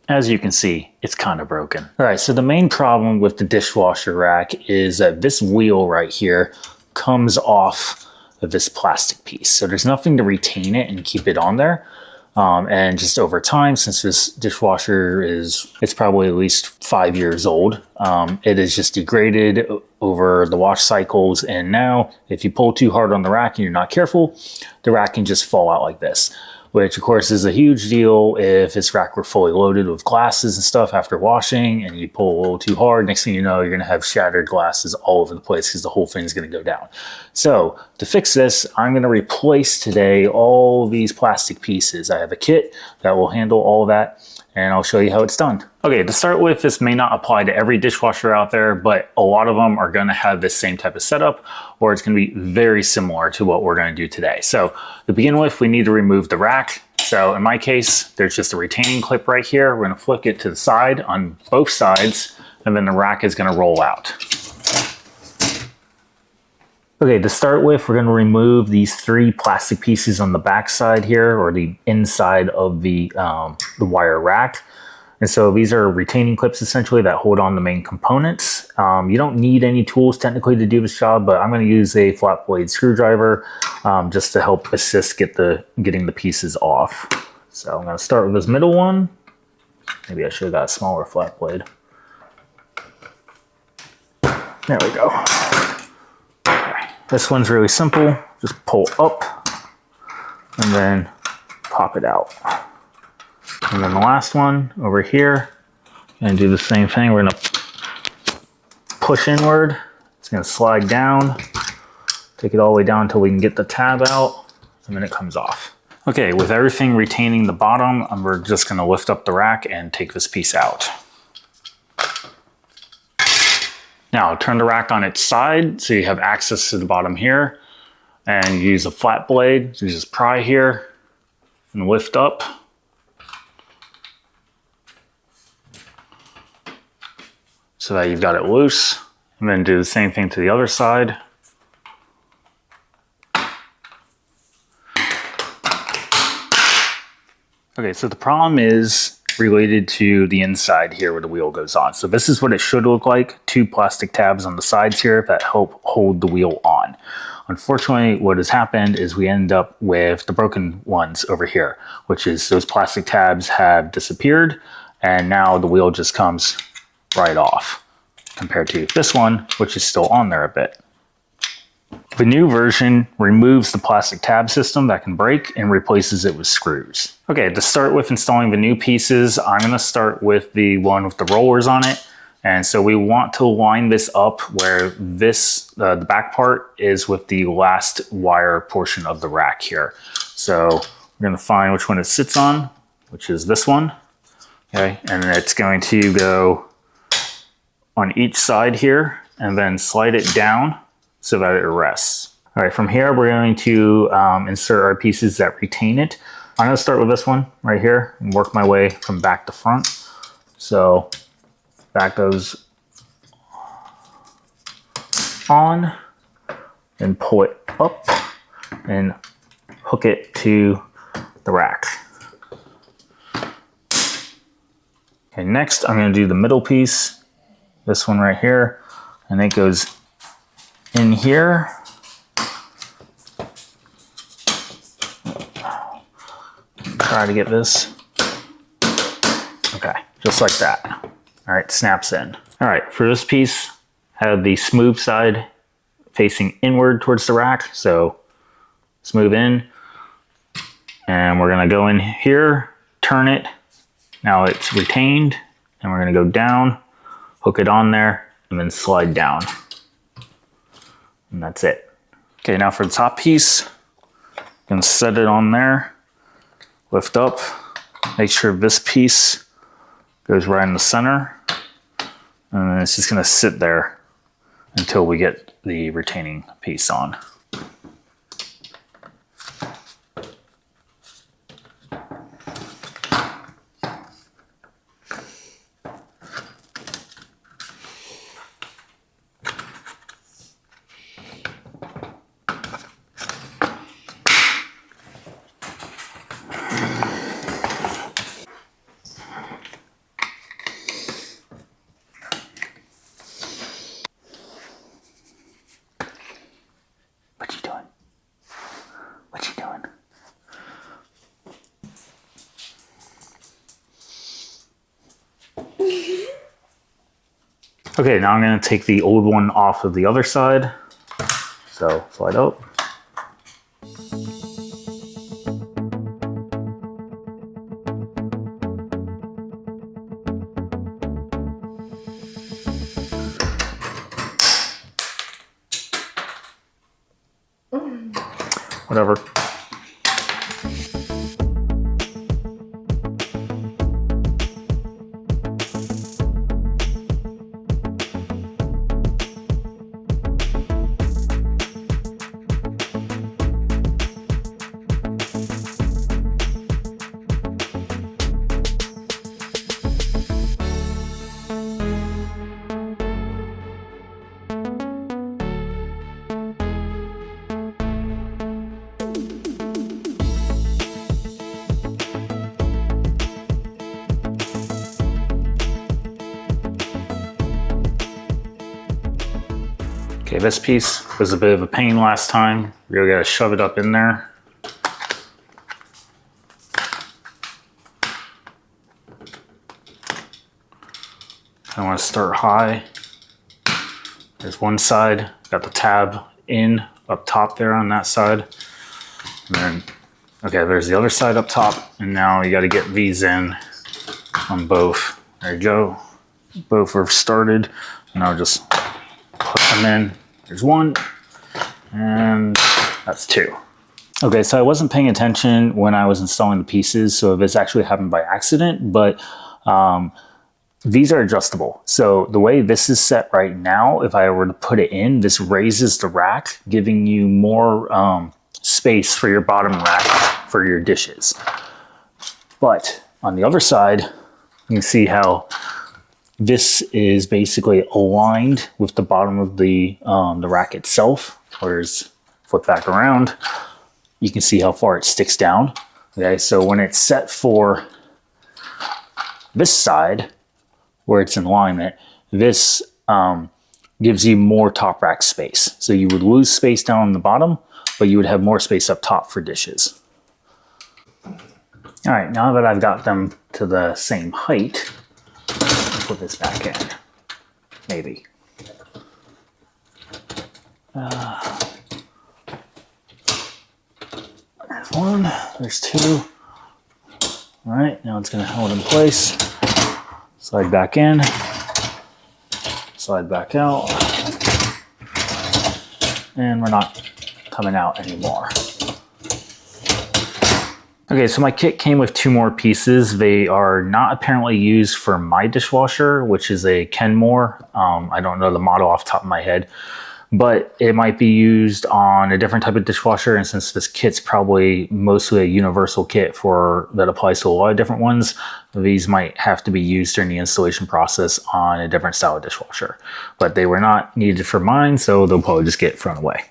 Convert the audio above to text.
As you can see, it's kind of broken. All right, so the main problem with the dishwasher rack is that this wheel right here comes off of this plastic piece. So there's nothing to retain it and keep it on there. And just over time, since this dishwasher it's probably at least 5 years old, it is just degraded over the wash cycles. And now if you pull too hard on the rack and you're not careful, the rack can just fall out like this, which of course is a huge deal if this rack were fully loaded with glasses and stuff after washing and you pull a little too hard. Next thing you know, you're gonna have shattered glasses all over the place because the whole thing's gonna go down. So to fix this, I'm gonna replace today all these plastic pieces. I have a kit that will handle all of that, and I'll show you how it's done. Okay, to start with, this may not apply to every dishwasher out there, but a lot of them are gonna have this same type of setup, or it's gonna be very similar to what we're gonna do today. So to begin with, we need to remove the rack. So in my case, there's just a retaining clip right here. We're gonna flick it to the side on both sides, and then the rack is gonna roll out. Okay, to start with, we're gonna remove these 3 plastic pieces on the back side here, or the inside of the wire rack. And so these are retaining clips essentially that hold on the main components. You don't need any tools technically to do this job, but I'm gonna use a flat blade screwdriver just to help assist getting the pieces off. So I'm gonna start with this middle one. Maybe I should have got a smaller flat blade. There we go. Okay. This one's really simple. Just pull up and then pop it out. And then the last one over here, gonna do the same thing. We're gonna push inward. It's gonna slide down. Take it all the way down until we can get the tab out, and then it comes off. Okay, with everything retaining the bottom, we're just gonna lift up the rack and take this piece out. Now turn the rack on its side so you have access to the bottom here, and use a flat blade. So you just pry here and lift up. So that you've got it loose, and then do the same thing to the other side. Okay, so the problem is related to the inside here where the wheel goes on. So this is what it should look like, 2 plastic tabs on the sides here that help hold the wheel on. Unfortunately, what has happened is we end up with the broken ones over here, which is those plastic tabs have disappeared, and now the wheel just comes right off compared to this one, which is still on there a bit. The new version removes the plastic tab system that can break and replaces it with screws. Okay, to start with installing the new pieces, I'm gonna start with the one with the rollers on it. And so we want to line this up where this, the back part is with the last wire portion of the rack here. So we're gonna find which one it sits on, which is this one. Okay, and it's going to go on each side here and then slide it down so that it rests. All right, from here, we're going to insert our pieces that retain it. I'm gonna start with this one right here and work my way from back to front. So that goes on, and pull it up and hook it to the rack. Okay, next I'm gonna do the middle piece. This one right here, and it goes in here. Try to get this. Okay, just like that. All right, snaps in. All right, for this piece, have the smooth side facing inward towards the rack. So smooth in, and we're gonna go in here, turn it. Now it's retained, and we're gonna go down, hook it on there, and then slide down. And that's it. Okay, now for the top piece, I'm gonna set it on there, lift up, make sure this piece goes right in the center, and then it's just gonna sit there until we get the retaining piece on. Okay, now I'm going to take the old one off of the other side. So slide up. Whatever. Okay, this piece was a bit of a pain last time. Really gotta shove it up in there. I want to start high. There's one side, got the tab in up top there on that side. And then, okay, there's the other side up top. And now you gotta get these in on both. There you go. Both are started. And I'll just put them in. There's one, and that's two. Okay, so I wasn't paying attention when I was installing the pieces, so this actually happened by accident, but these are adjustable. So the way this is set right now, if I were to put it in, this raises the rack, giving you more space for your bottom rack for your dishes. But on the other side, you can see how this is basically aligned with the bottom of the rack itself. Whereas flip back around, you can see how far it sticks down. Okay, so when it's set for this side, where it's in alignment, this gives you more top rack space. So you would lose space down on the bottom, but you would have more space up top for dishes. All right, now that I've got them to the same height, put this back in, maybe. There's one, there's two. All right, now it's gonna hold in place. Slide back in, slide back out, and we're not coming out anymore. Okay, so my kit came with two more pieces. They are not apparently used for my dishwasher, which is a Kenmore. I don't know the model off the top of my head, but it might be used on a different type of dishwasher. And since this kit's probably mostly a universal kit that applies to a lot of different ones, these might have to be used during the installation process on a different style of dishwasher. But they were not needed for mine, so they'll probably just get thrown away.